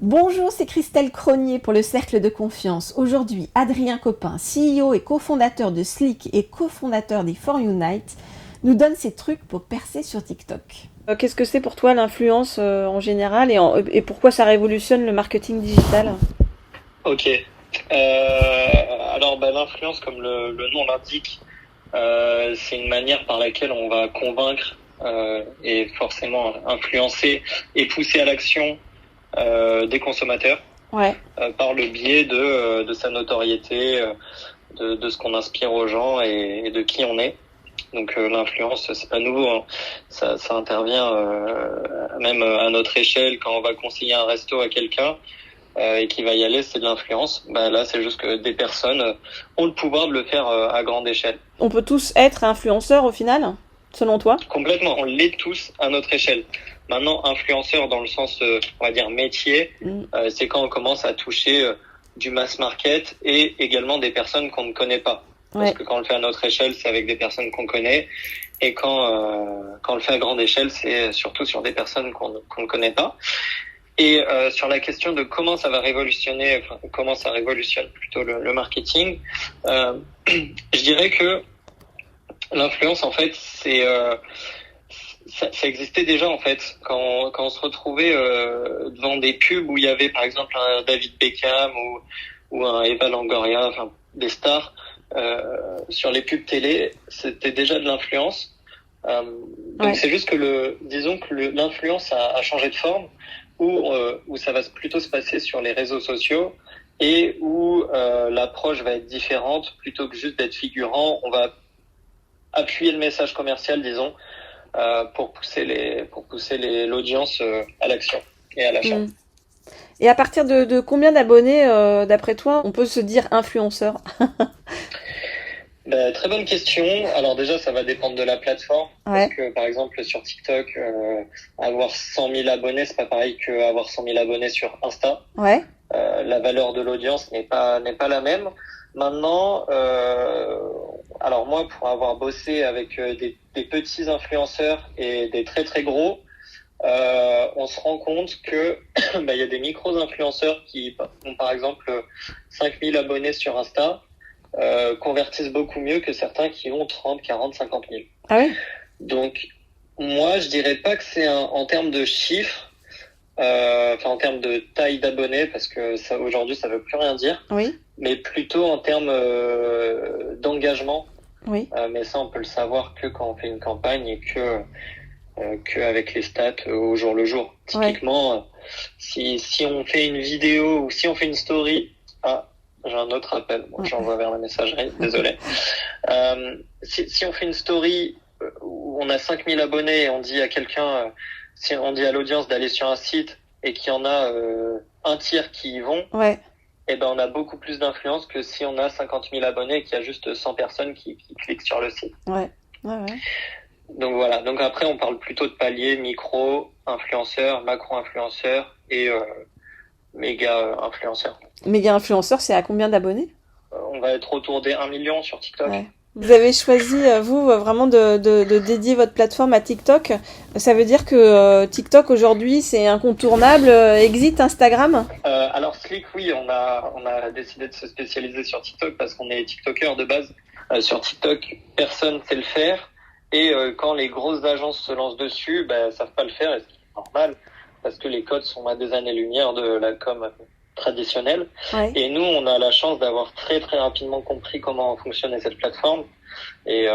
Bonjour, c'est Christelle Cronier pour le Cercle de Confiance. Aujourd'hui, Adrien Copin, CEO et cofondateur de Slick et cofondateur des For Unite, nous donne ses trucs pour percer sur TikTok. Qu'est-ce que c'est pour toi l'influence en général et pourquoi ça révolutionne le marketing digital? Ok. Alors, l'influence, comme le nom l'indique, c'est une manière par laquelle on va convaincre et forcément influencer et pousser à l'action des consommateurs Ouais. par le biais de sa notoriété, de ce qu'on inspire aux gens et de qui on est. Donc l'influence, c'est pas nouveau, hein. Ça intervient même à notre échelle quand on va conseiller un resto à quelqu'un et qui va y aller, c'est de l'influence. Là, c'est juste que des personnes ont le pouvoir de le faire à grande échelle. On peut tous être influenceurs au final, selon toi? Complètement, on l'est tous à notre échelle. Maintenant, influenceur dans le sens, on va dire métier, c'est quand on commence à toucher du mass market et également des personnes qu'on ne connaît pas. Parce que quand on le fait à notre échelle, c'est avec des personnes qu'on connaît. Et quand on le fait à grande échelle, c'est surtout sur des personnes qu'on ne connaît pas. Et sur la question de comment ça va révolutionner, enfin comment ça révolutionne plutôt le marketing, je dirais que l'influence, en fait, ça existait déjà, en fait, quand on se retrouvait devant des pubs où il y avait par exemple un David Beckham ou un Eva Longoria, enfin des stars sur les pubs télé, c'était déjà de l'influence. Donc c'est juste que disons que l'influence a changé de forme, où ça va plutôt se passer sur les réseaux sociaux et où l'approche va être différente. Plutôt que juste d'être figurant, on va appuyer le message commercial, disons, pour pousser l'audience à l'action et à l'achat. Et à partir de combien d'abonnés, d'après toi, on peut se dire influenceur? Très bonne question. Alors déjà, ça va dépendre de la plateforme. Ouais. Parce que par exemple sur TikTok, avoir 100 000 abonnés, c'est pas pareil qu'avoir 100 000 abonnés sur Insta. Ouais. La valeur de l'audience n'est pas la même. Maintenant, alors moi, pour avoir bossé avec des petits influenceurs et des très très gros, on se rend compte que il y a des micros influenceurs qui ont par exemple 5 000 abonnés sur Insta, convertissent beaucoup mieux que certains qui ont 30, 40, 50 000. Ah oui. Donc moi, je dirais pas que c'est en termes de chiffres, en termes de taille d'abonnés, parce que ça aujourd'hui ça veut plus rien dire. Oui. Mais plutôt en termes d'engagement. Oui. Mais ça, on peut le savoir que quand on fait une campagne et que avec les stats au jour le jour. Typiquement, si on fait une vidéo ou si on fait une story, j'ai un autre appel. Bon, j'envoie vers la messagerie. Désolé. Si on fait une story où on a 5000 abonnés et on dit à quelqu'un, si on dit à l'audience d'aller sur un site et qu'il y en a un tiers qui y vont, on a beaucoup plus d'influence que si on a 50 000 abonnés et qu'il y a juste 100 personnes qui cliquent sur le site. Ouais. Donc voilà. Donc après, on parle plutôt de paliers, micro, influenceurs, macro-influenceurs et méga influenceurs. Méga influenceur, c'est à combien d'abonnés? On va être autour des 1 million sur TikTok. Ouais. Vous avez choisi, vous, vraiment de dédier votre plateforme à TikTok. Ça veut dire que TikTok, aujourd'hui, c'est incontournable. Exit Instagram? Alors, Slick, oui, on a décidé de se spécialiser sur TikTok parce qu'on est TikTokers de base. Sur TikTok, personne sait le faire. Et quand les grosses agences se lancent dessus, savent pas le faire, et c'est normal, parce que les codes sont à des années-lumière de la com traditionnelle. Ouais. Et nous, on a la chance d'avoir très très rapidement compris comment fonctionnait cette plateforme. Et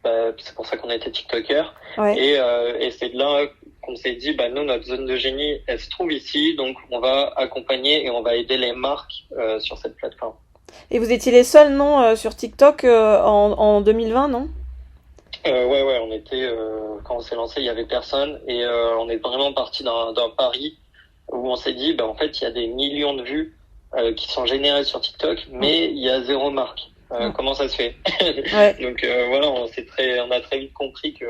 c'est pour ça qu'on a été TikTokers. Ouais. Et c'est de là qu'on s'est dit, nous, notre zone de génie, elle se trouve ici, donc on va accompagner et on va aider les marques sur cette plateforme. Et vous étiez les seuls, non, sur TikTok en 2020, non? Ouais, on était quand on s'est lancé, il y avait personne et on est vraiment parti d'un pari où on s'est dit, en fait, il y a des millions de vues qui sont générées sur TikTok, mais il y a zéro marque. Comment ça se fait? Donc voilà, on a très vite compris qu'il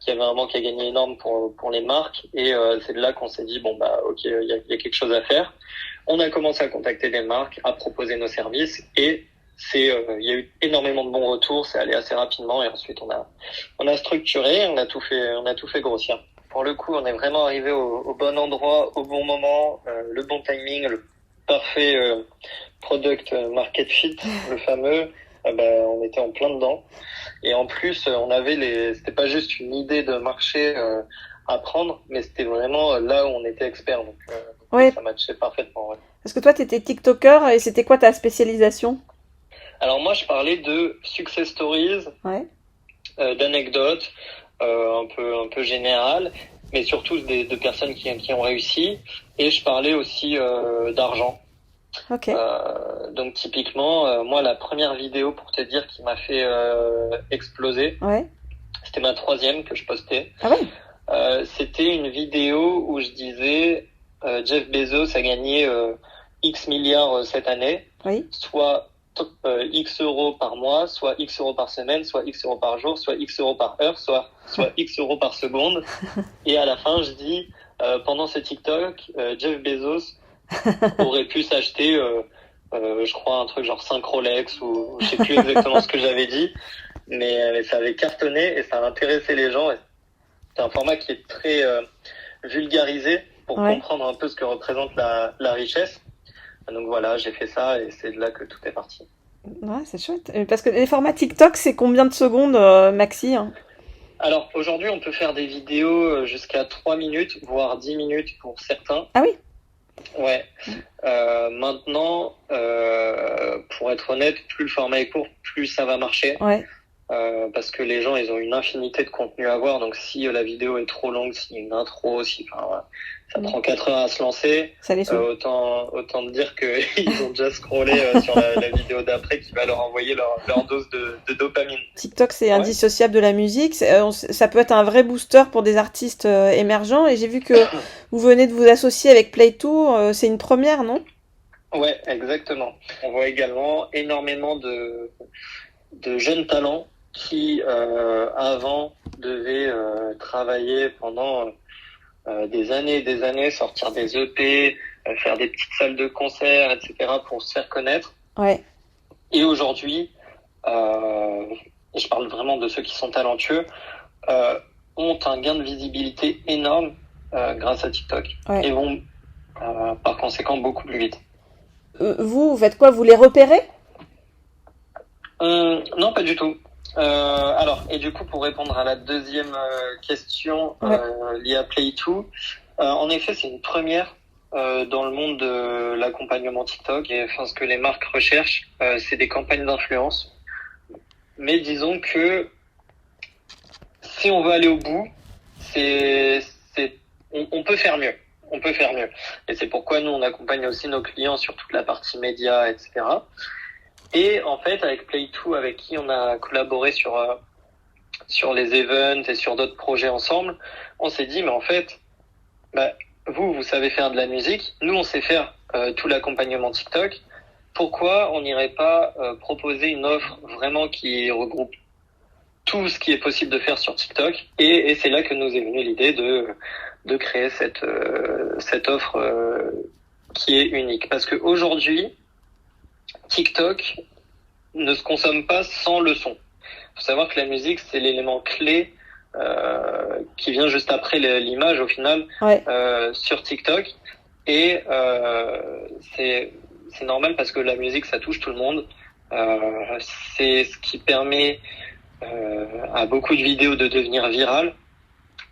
y avait un manque à gagner énorme pour les marques et c'est de là qu'on s'est dit ok, il y a quelque chose à faire. On a commencé à contacter des marques, à proposer nos services et il y a eu énormément de bons retours, c'est allé assez rapidement et ensuite on a structuré, on a tout fait grossir. pour le coup, on est vraiment arrivé au bon endroit, au bon moment, le bon timing, le parfait product market fit, le fameux. On était en plein dedans. Et en plus, c'était pas juste une idée de marché à prendre, mais c'était vraiment là où on était expert. Donc, Ouais, ça matchait parfaitement. Ouais. parce que toi, t'étais TikToker et c'était quoi ta spécialisation? Alors moi, je parlais de success stories, Ouais, d'anecdotes, un peu générales, mais surtout de personnes qui ont réussi. Et je parlais aussi d'argent. ok. Donc typiquement, moi, la première vidéo, pour te dire, qui m'a fait exploser, Ouais. c'était ma 3e que je postais. Ah ouais? C'était une vidéo où je disais Jeff Bezos a gagné X milliards cette année, Oui. soit X euros par mois, soit X euros par semaine, soit X euros par jour, soit X euros par heure, soit X euros par seconde. Et à la fin, je dis, pendant ce TikTok, Jeff Bezos aurait pu s'acheter, je crois, un truc genre 5 Rolex ou je sais plus exactement ce que j'avais dit, mais ça avait cartonné et ça a intéressé les gens. C'est un format qui est très vulgarisé pour Ouais. comprendre un peu ce que représente la richesse. Donc voilà, j'ai fait ça et c'est de là que tout est parti. Ouais, c'est chouette. Parce que les formats TikTok, c'est combien de secondes, maxi, hein? Alors aujourd'hui, on peut faire des vidéos jusqu'à 3 minutes, voire 10 minutes pour certains. Ah oui? Ouais. Maintenant, pour être honnête, plus le format est court, plus ça va marcher. Ouais. Parce que les gens, ils ont une infinité de contenu à voir. Donc si la vidéo est trop longue, s'il y a une intro, voilà, ça prend 4 heures à se lancer, Ça les saoule. autant te dire qu'ils ont déjà scrollé sur la vidéo d'après qui va leur envoyer leur dose de dopamine. TikTok, c'est Ouais. indissociable de la musique. Ça peut être un vrai booster pour des artistes émergents. Et j'ai vu que vous venez de vous associer avec Play2. C'est une première, non? Ouais, exactement. On voit également énormément de jeunes talents qui avant devaient travailler pendant des années et des années, sortir des EP, faire des petites salles de concert, etc. pour se faire connaître. Ouais. Et aujourd'hui, je parle vraiment de ceux qui sont talentueux, ont un gain de visibilité énorme grâce à TikTok. Ouais. Et vont par conséquent beaucoup plus vite. Vous faites quoi? Vous les repérez? Non, pas du tout. Alors, et du coup, pour répondre à la deuxième question Ouais. liée à Play2, en effet, c'est une première dans le monde de l'accompagnement TikTok. Et enfin, ce que les marques recherchent, c'est des campagnes d'influence. Mais disons que si on veut aller au bout, on peut faire mieux. On peut faire mieux. Et c'est pourquoi nous, on accompagne aussi nos clients sur toute la partie média, etc. Et en fait, avec Play2, avec qui on a collaboré sur les events et sur d'autres projets ensemble, on s'est dit, mais en fait, vous savez faire de la musique, nous, on sait faire tout l'accompagnement TikTok. Pourquoi on n'irait pas proposer une offre vraiment qui regroupe tout ce qui est possible de faire sur TikTok? Et c'est là que nous est venue l'idée de créer cette offre qui est unique. Parce que aujourd'hui, TikTok ne se consomme pas sans le son. Il faut savoir que la musique, c'est l'élément clé qui vient juste après l'image au final. Ouais. Sur TikTok. Et c'est normal parce que la musique, ça touche tout le monde. C'est ce qui permet à beaucoup de vidéos de devenir virales.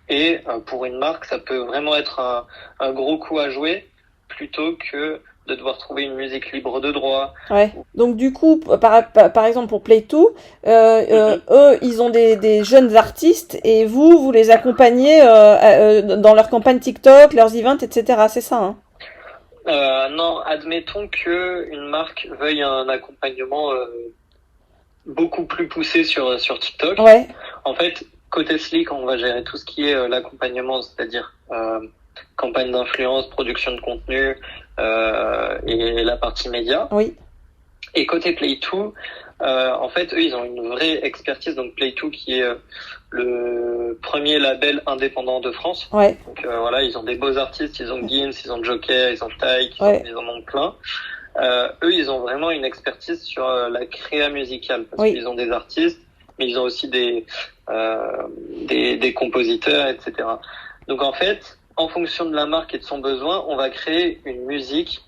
Et pour une marque, ça peut vraiment être un gros coup à jouer plutôt que de devoir trouver une musique libre de droit. Ouais. Donc du coup, par exemple pour Play2, eux, ils ont des jeunes artistes et vous les accompagnez dans leur campagne TikTok, leurs events, etc. C'est ça, hein? Non, admettons que une marque veuille un accompagnement beaucoup plus poussé sur TikTok. Ouais. En fait, côté Slick, on va gérer tout ce qui est l'accompagnement, c'est-à-dire campagne d'influence, production de contenu et la partie média. Oui. Et côté Play2, en fait, eux, ils ont une vraie expertise. Donc Play2 qui est le premier label indépendant de France. Ouais. Donc voilà, ils ont des beaux artistes, ils ont Gims, ils ont Joker, ils ont Tyke, Ouais. ils en ont plein. Eux, ils ont vraiment une expertise sur la créa musicale parce Oui. qu'ils ont des artistes, mais ils ont aussi des compositeurs, etc. Donc en fait, en fonction de la marque et de son besoin, on va créer une musique.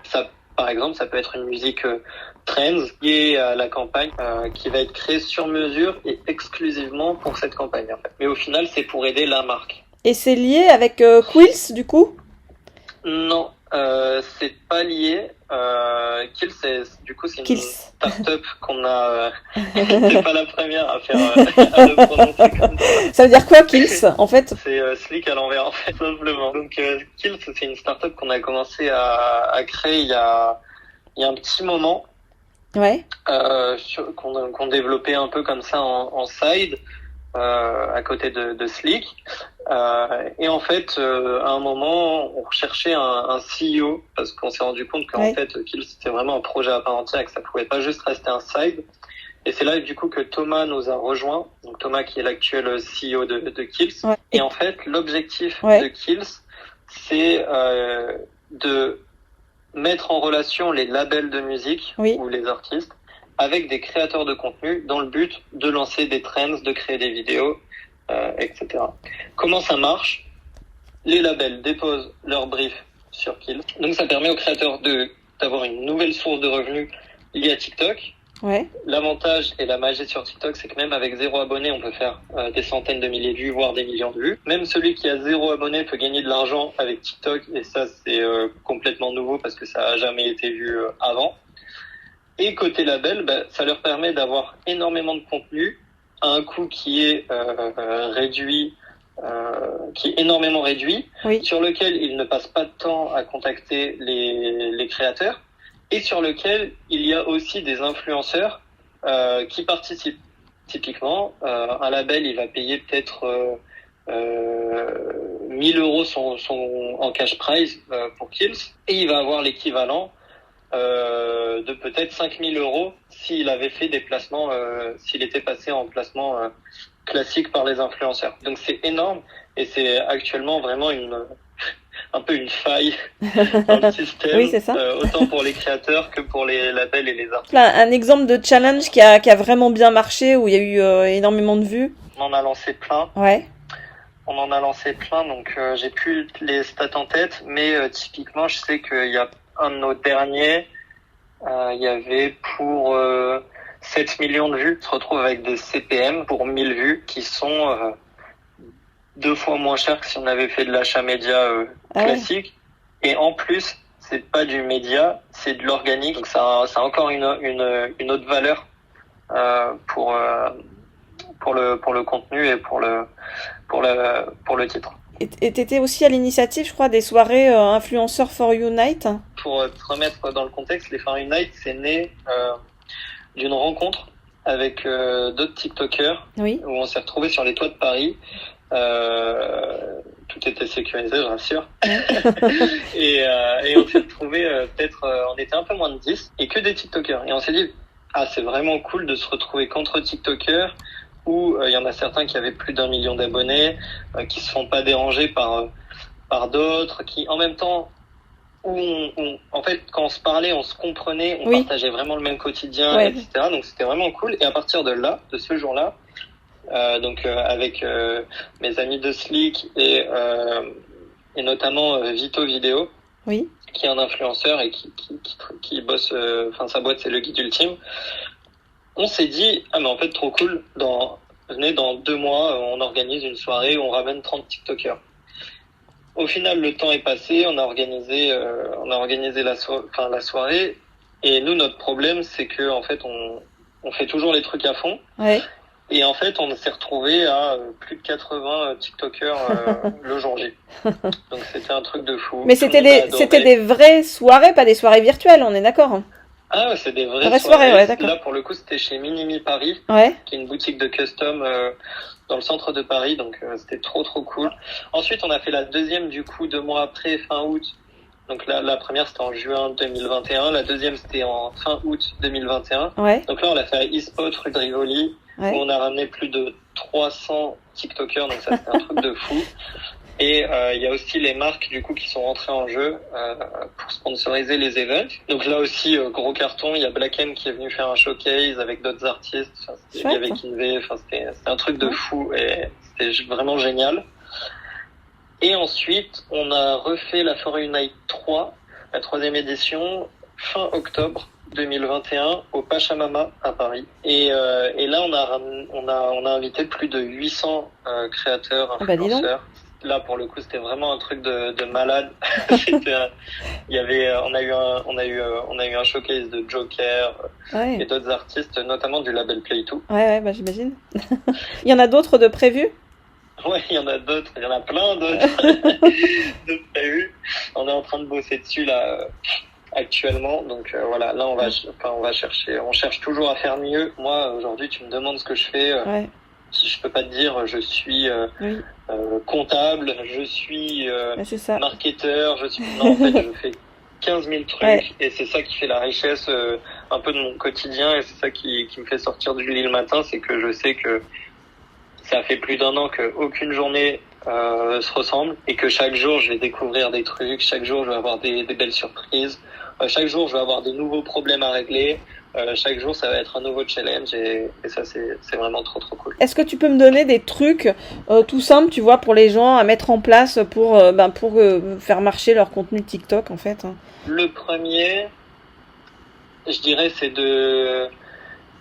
Ça, par exemple, ça peut être une musique trends liée à la campagne qui va être créée sur mesure et exclusivement pour cette campagne. En fait. Mais au final, c'est pour aider la marque. Et c'est lié avec Quills, du coup? Non, c'est pas lié. Kills, c'est une Kills. start-up qu'on a. T'es pas la première à faire à le prononcer comme ça. Ça veut dire quoi, Kills, en fait? C'est Slick à l'envers, en fait, simplement. Donc Kills, c'est une start-up qu'on a commencé à créer il y a un petit moment. Ouais. Qu'on développait un peu comme ça en side. À côté de Slick. Et en fait, à un moment, on recherchait un CEO parce qu'on s'est rendu compte qu'en fait, Kills, c'était vraiment un projet à part entière et que ça pouvait pas juste rester un side. Et c'est là, du coup, que Thomas nous a rejoint. Donc, Thomas, qui est l'actuel CEO de Kills. Ouais. Et en fait, l'objectif de Kills, c'est de mettre en relation les labels de musique ou les artistes avec des créateurs de contenu dans le but de lancer des trends, de créer des vidéos, etc. Comment ça marche? Les labels déposent leur brief sur Kills. Donc ça permet aux créateurs d'avoir une nouvelle source de revenus liée à TikTok. Ouais. L'avantage et la magie sur TikTok, c'est que même avec 0 abonné, on peut faire des centaines de milliers de vues, voire des millions de vues. Même celui qui a 0 abonné peut gagner de l'argent avec TikTok, et ça c'est complètement nouveau parce que ça a jamais été vu avant. Et côté label, ça leur permet d'avoir énormément de contenu à un coût qui est réduit, qui est énormément réduit, sur lequel ils ne passent pas de temps à contacter les créateurs, et sur lequel il y a aussi des influenceurs qui participent. Typiquement, un label, il va payer peut-être 1000 euros son en cash prize pour Kills, et il va avoir l'équivalent de peut-être 5000 euros s'il avait fait des placements, s'il était passé en placement classique par les influenceurs. Donc c'est énorme et c'est actuellement vraiment un peu une faille dans le système, oui, c'est ça. Autant pour les créateurs que pour les labels et les artistes. Un exemple de challenge qui a vraiment bien marché, où il y a eu énormément de vues. On en a lancé plein. Ouais. On en a lancé plein, donc j'ai plus les stats en tête, mais typiquement je sais qu'il y a un de nos derniers, il y avait pour 7 millions de vues, on se retrouve avec des CPM pour 1000 vues qui sont 2 fois moins chers que si on avait fait de l'achat média classique. Et en plus, c'est pas du média, c'est de l'organique, donc ça a encore une autre valeur pour le contenu et pour le titre. Et t'étais aussi à l'initiative, je crois, des soirées Influenceurs for Unite. Pour te remettre dans le contexte, les For Unite, c'est né d'une rencontre avec d'autres TikTokers, où on s'est retrouvés sur les toits de Paris. Tout était sécurisé, je rassure. et on s'est retrouvés on était un peu moins de 10 et que des TikTokers. Et on s'est dit, c'est vraiment cool de se retrouver qu'entre TikTokers, où il y en a certains qui avaient plus d'1 million d'abonnés, qui se font pas déranger par d'autres, qui en même temps, en fait, quand on se parlait, on se comprenait, on partageait vraiment le même quotidien, etc. Donc c'était vraiment cool. Et à partir de ce jour-là, avec mes amis de Slick et notamment Vito Vidéo, qui est un influenceur et qui bosse, sa boîte c'est le guide ultime. On s'est dit, mais en fait, trop cool, venez dans 2 mois, on organise une soirée où on ramène 30 TikTokers. Au final, le temps est passé, on a organisé la soirée, et nous, notre problème, c'est que, en fait, on fait toujours les trucs à fond. Ouais. Et en fait, on s'est retrouvé à plus de 80 TikTokers le jour J. Donc, c'était un truc de fou. Mais c'était des vraies soirées, pas des soirées virtuelles, on est d'accord, hein. Ah, c'est des vraies soirées. Ouais, d'accord. Là, pour le coup, c'était chez Minimi Paris, qui est une boutique de custom dans le centre de Paris. Donc, c'était trop cool. Ensuite, on a fait la deuxième, du coup, 2 mois après, fin août. Donc là, la première, c'était en juin 2021. La deuxième, c'était en fin août 2021. Ouais. Donc là, on l'a fait à eSpot, rue de Rivoli, où on a ramené plus de 300 TikTokers. Donc ça, c'était un truc de fou. Et il y a aussi les marques du coup qui sont rentrées en jeu pour sponsoriser les events. Donc là aussi gros carton, il y a Black M qui est venu faire un showcase avec d'autres artistes. Il y avait Kinvey, c'était un truc de fou et c'était vraiment génial. Et ensuite, on a refait la For Unite 3, la 3e édition, fin octobre 2021 au Pachamama à Paris. Et là, on a invité plus de 800 créateurs, influenceurs. Là, pour le coup, c'était vraiment un truc de malade. On a eu un showcase de Joker et d'autres artistes, notamment du label Play2. Ouais, bah j'imagine. Il y en a d'autres de prévus? Ouais, il y en a d'autres. Il y en a plein d'autres de prévus. On est en train de bosser dessus là actuellement. Donc voilà, là on va chercher. On cherche toujours à faire mieux. Moi, aujourd'hui, tu me demandes ce que je fais. Je peux pas te dire je suis comptable, je suis marketeur, non, en fait je fais 15 000 trucs et c'est ça qui fait la richesse un peu de mon quotidien et c'est ça qui me fait sortir du lit le matin, c'est que je sais que ça fait plus d'1 an qu'aucune journée se ressemble et que chaque jour je vais découvrir des trucs, chaque jour je vais avoir des belles surprises, chaque jour je vais avoir des nouveaux problèmes à régler. Chaque jour, ça va être un nouveau challenge et ça, c'est vraiment trop cool. Est-ce que tu peux me donner des trucs tout simples, tu vois, pour les gens à mettre en place pour faire marcher leur contenu TikTok, en fait? Le premier, je dirais, c'est de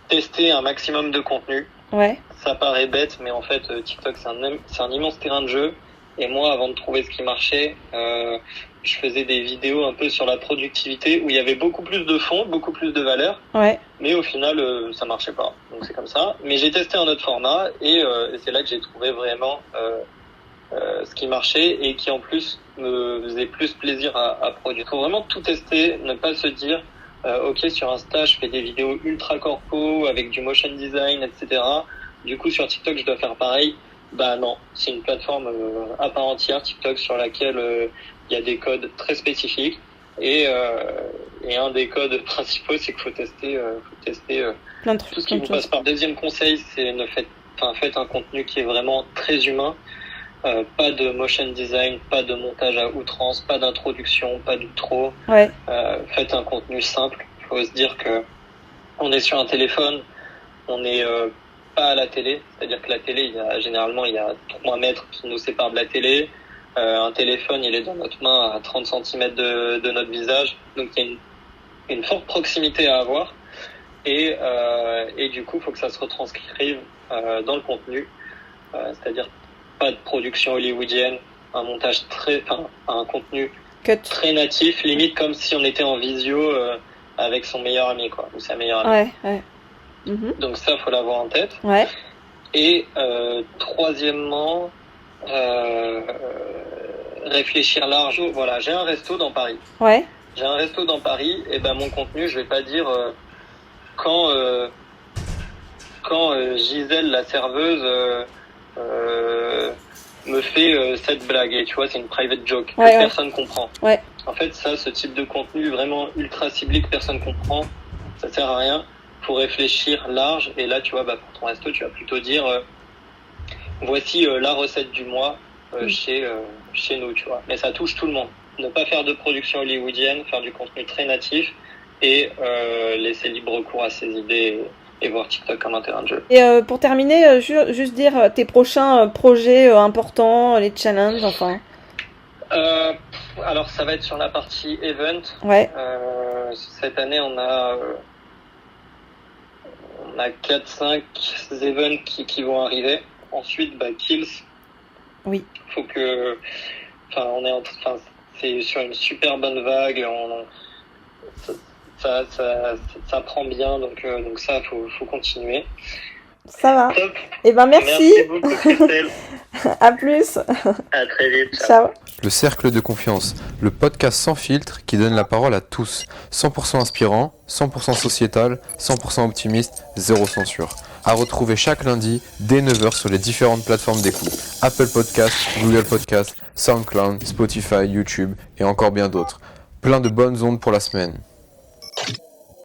tester un maximum de contenu. Ouais. Ça paraît bête, mais en fait, TikTok, c'est un immense terrain de jeu. Et moi, avant de trouver ce qui marchait, je faisais des vidéos un peu sur la productivité où il y avait beaucoup plus de fond, beaucoup plus de valeur. Ouais. Mais au final, ça marchait pas. Donc c'est comme ça. Mais j'ai testé un autre format et c'est là que j'ai trouvé vraiment ce qui marchait et qui en plus me faisait plus plaisir à produire. Il faut vraiment tout tester, ne pas se dire ok, sur Insta, je fais des vidéos ultra corpo avec du motion design, etc. Du coup, sur TikTok, je dois faire pareil. Bah non, c'est une plateforme à part entière, TikTok, sur laquelle il y a des codes très spécifiques et un des codes principaux, c'est qu'il faut tester plein de trucs, tout ce qui vous passe par. Deuxième conseil, c'est faites un contenu qui est vraiment très humain. Pas de motion design, pas de montage à outrance, pas d'introduction, pas d'outro. Ouais. Faites un contenu simple. Il faut se dire que on est sur un téléphone, on est pas à la télé, c'est-à-dire que la télé, il y a 3 mètres qui nous séparent de la télé. Un téléphone, il est dans notre main à 30 cm de notre visage. Donc il y a une forte proximité à avoir. Et du coup, il faut que ça se retranscrive dans le contenu. C'est-à-dire pas de production hollywoodienne, un montage un contenu très natif, limite comme si on était en visio avec son meilleur ami, quoi, ou sa meilleure amie. Ouais. Mm-hmm. Donc ça, faut l'avoir en tête. Ouais. Et troisièmement, réfléchir large. Voilà, j'ai un resto dans Paris. Ouais. J'ai un resto dans Paris, et ben mon contenu, je vais pas dire quand Gisèle, la serveuse, me fait cette blague. Et tu vois, c'est une private joke que personne comprend. Ouais. En fait, ce type de contenu vraiment ultra ciblé que personne comprend, ça sert à rien. Faut réfléchir large. Et là, tu vois, pour ton resto, tu vas plutôt dire voici la recette du mois chez nous, tu vois. Mais ça touche tout le monde. Ne pas faire de production hollywoodienne, faire du contenu très natif et laisser libre cours à ses idées et voir TikTok comme un terrain de jeu. Et pour terminer, juste dire tes prochains projets importants, les challenges, enfin. Alors ça va être sur la partie event. Ouais. Cette année, on a 4-5 events qui vont arriver. Ensuite, Kills. Oui. Faut que, c'est sur une super bonne vague. Ça prend bien, donc ça, faut continuer. Ça va. Top. Eh ben merci. Merci beaucoup, Christelle. À plus. À très vite. Ciao. Le Cercle de Confiance, le podcast sans filtre qui donne la parole à tous. 100% inspirant, 100% sociétal, 100% optimiste, zéro censure. À retrouver chaque lundi dès 9h sur les différentes plateformes d'écoute. Apple Podcast, Google Podcast, SoundCloud, Spotify, YouTube et encore bien d'autres. Plein de bonnes ondes pour la semaine.